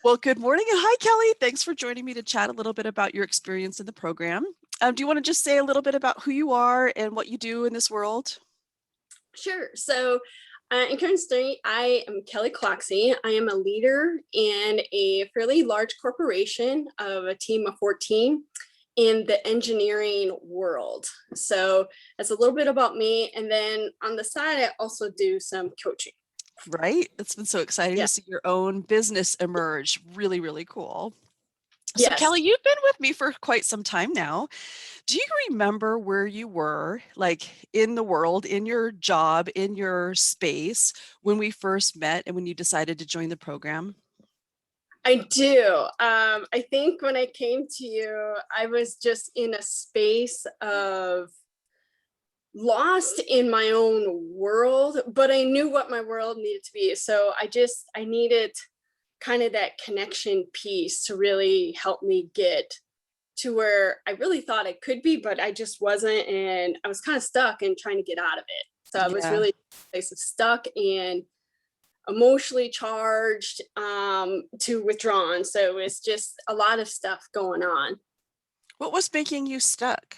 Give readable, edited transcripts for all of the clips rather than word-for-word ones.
Well, good morning and hi, Kelly. Thanks for joining me to chat a little bit about your experience in the program. Do you want to just say a little bit about who you are and what you do in this world? Sure. In current story, I am Kelly Cloxy. I am a leader in a fairly large corporation of a team of 14 in the engineering world. So that's a little bit about me. And then on the side, I also do some coaching. Right? It's been so exciting Yeah. to see your own business emerge. Really, really cool. So, Yes. Kelly, you've been with me for quite some time now. Do you remember where you were, like in the world, in your job, in your space, when we first met and when you decided to join the program? I do. I think when I came to you, I was just in a space of lost in my own world, but I knew what my world needed to be. So I needed kind of that connection piece to really help me get to where I really thought I could be, but I just wasn't. And I was kind of stuck and trying to get out of it. So I was Yeah. really in a place of stuck and emotionally charged to withdrawn. So it was just a lot of stuff going on. What was making you stuck?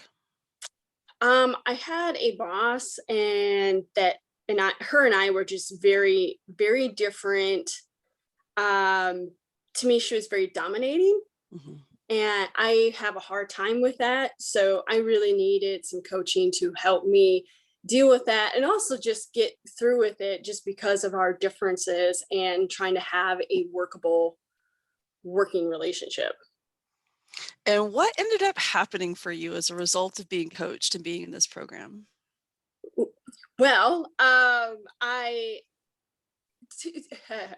I had a boss her and I were just very, very different. Um, to me, she was very dominating Mhm. and I have a hard time with that. So I really needed some coaching to help me deal with that and also just get through with it just because of our differences and trying to have a workable working relationship. And what ended up happening for you as a result of being coached and being in this program? Well, I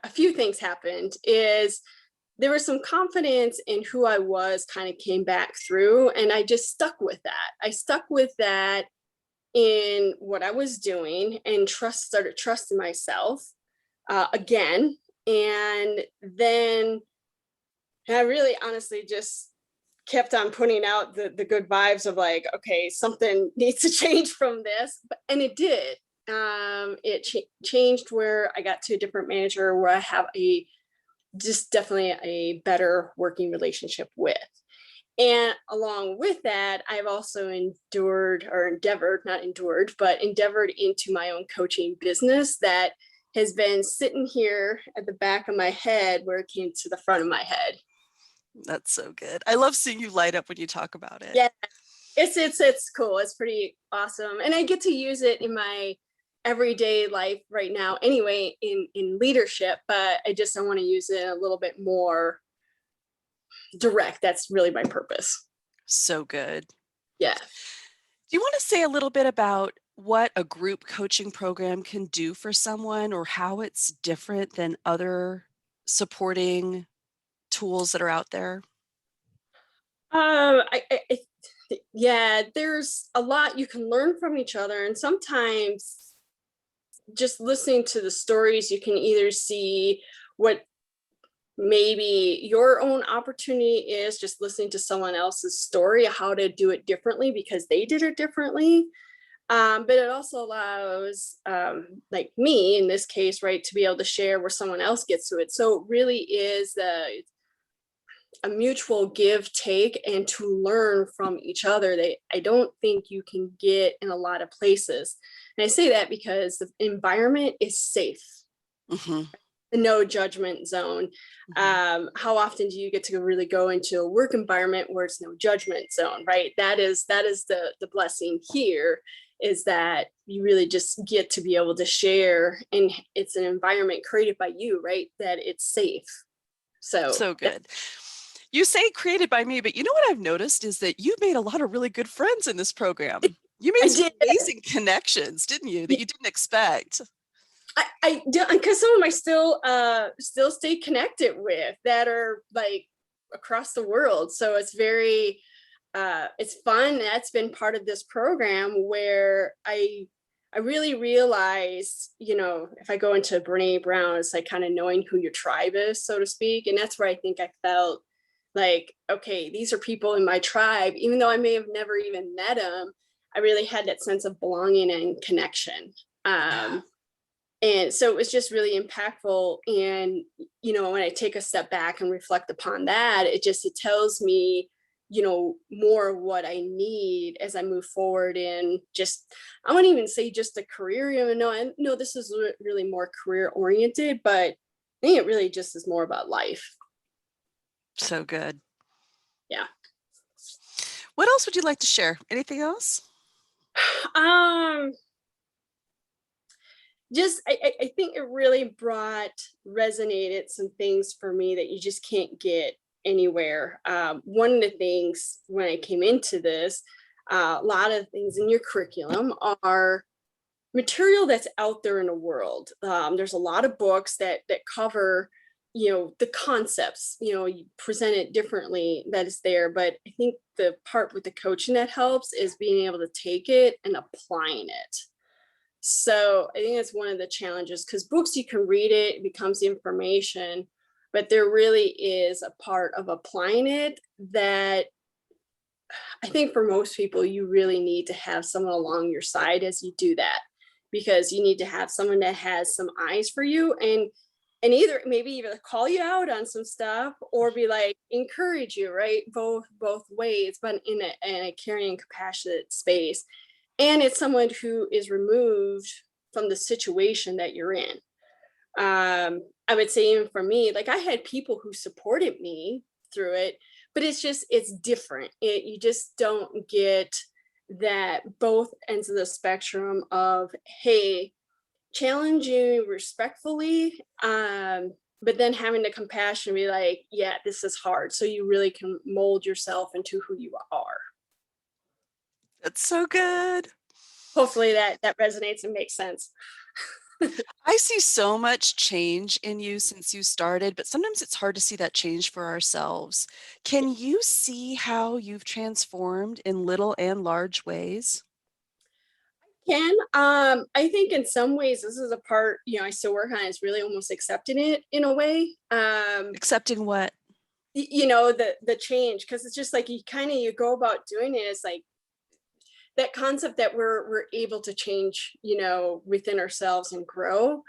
a few things happened is there was some confidence in who I was kind of came back through and I just stuck with that. I stuck with that in what I was doing and started trusting myself again. And then I really honestly just kept on putting out the good vibes of like, okay, something needs to change from this. And it did. Changed where I got to a different manager where I have a just definitely a better working relationship with. And along with that, I've also endured or endeavored, not endured, but endeavored into my own coaching business that has been sitting here at the back of my head where it came to the front of my head. That's so good. I love seeing you light up when you talk about it. Yeah, it's cool. It's pretty awesome. And I get to use it in my everyday life right now anyway in leadership, but I want to use it a little bit more direct. That's really my purpose. So good. Yeah. Do you want to say a little bit about what a group coaching program can do for someone or how it's different than other supporting tools that are out there? Yeah, there's a lot you can learn from each other, and sometimes just listening to the stories, you can either see what maybe your own opportunity is just listening to someone else's story, how to do it differently because they did it differently. But it also allows, like me in this case, right, to be able to share where someone else gets to it. So it really is a mutual give take and to learn from each other. I don't think you can get in a lot of places. And I say that because the environment is safe, Hmm. the no judgment zone. Hmm. How often do you get to really go into a work environment where it's no judgment zone, right? That is the blessing here, is that you really just get to be able to share, and it's an environment created by you, right? That it's safe. So So good. You say created by me, but you know what I've noticed is that you made a lot of really good friends in this program. You made I some did. amazing connections, didn't you, that you didn't expect? I do, because some of them I still stay connected with that are like across the world. So it's very it's fun. That's been part of this program where I really realized, if I go into Brene Brown, it's like kind of knowing who your tribe is, so to speak. And that's where I think I felt like, okay, these are people in my tribe, even though I may have never even met them. I really had that sense of belonging and connection. Yeah. Um, And so it was just really impactful. And, when I take a step back and reflect upon that, it tells me, more of what I need as I move forward in just, I wouldn't even say just a career, I know this is really more career oriented, but I think it really just is more about life. So good. Yeah. What else would you like to share? Anything else? Um, just I think it really resonated some things for me that you just can't get anywhere. One of the things when I came into this, a lot of things in your curriculum are material that's out there in the world. There's a lot of books that cover, the concepts. You present it differently that is there, but I think the part with the coaching that helps is being able to take it and applying it. So I think that's one of the challenges, because books, you can read it, it becomes information, but there really is a part of applying it that I think for most people, you really need to have someone along your side as you do that, because you need to have someone that has some eyes for you, and either maybe even call you out on some stuff or be like encourage you, right? Both ways, but in a caring, compassionate space. And it's someone who is removed from the situation that you're in. I would say even for me, like I had people who supported me through it, but it's different. You just don't get that both ends of the spectrum of, hey, challenge you respectfully, but then having the compassion to be like, yeah, this is hard. So you really can mold yourself into who you are. That's so good. Hopefully that resonates and makes sense. I see so much change in you since you started, but sometimes it's hard to see that change for ourselves. Can you see how you've transformed in little and large ways? Can I think in some ways this is a part, I still work on, is really almost accepting it in a way. Accepting what? The change, because it's just like you go about doing it. It's like that concept that we're able to change, within ourselves and grow.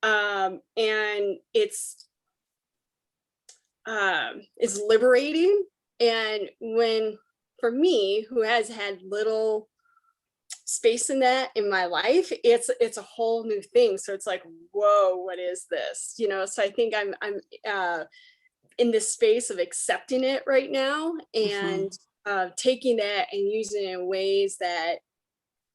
And it's liberating. And when, for me, who has had little space in that in my life, it's a whole new thing. So it's like, whoa, what is this? So I think I'm in this space of accepting it right now, Mhm. and taking that and using it in ways that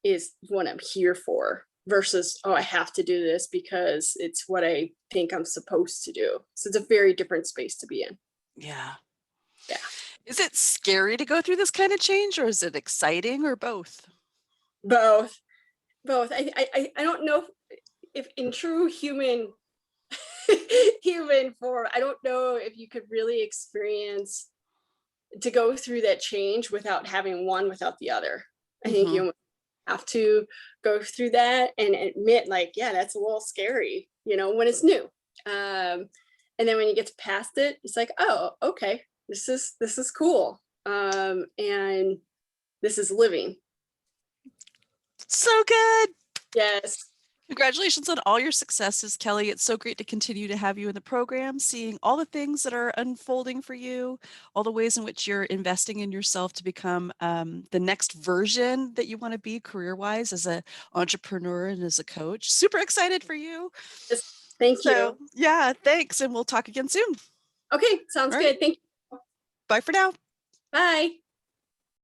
is what I'm here for, versus, oh, I have to do this because it's what I think I'm supposed to do. So it's a very different space to be in. Yeah. Yeah. Is it scary to go through this kind of change, or is it exciting, or both? Both. Both. I don't know if in true human form, I don't know if you could really experience to go through that change without having one without the other. I think Mhm. you have to go through that and admit, like, yeah, that's a little scary, when it's new. And then when you get to past it, it's like, oh, okay, this is cool. And this is living. So good. Yes. Congratulations on all your successes, Kelly. It's so great to continue to have you in the program, seeing all the things that are unfolding for you, all the ways in which you're investing in yourself to become the next version that you want to be career-wise as an entrepreneur and as a coach. Super excited for you. Yes. Thank So, you. yeah, thanks. And we'll talk again soon. Okay, sounds All right. good. Thank you. Bye for now. Bye.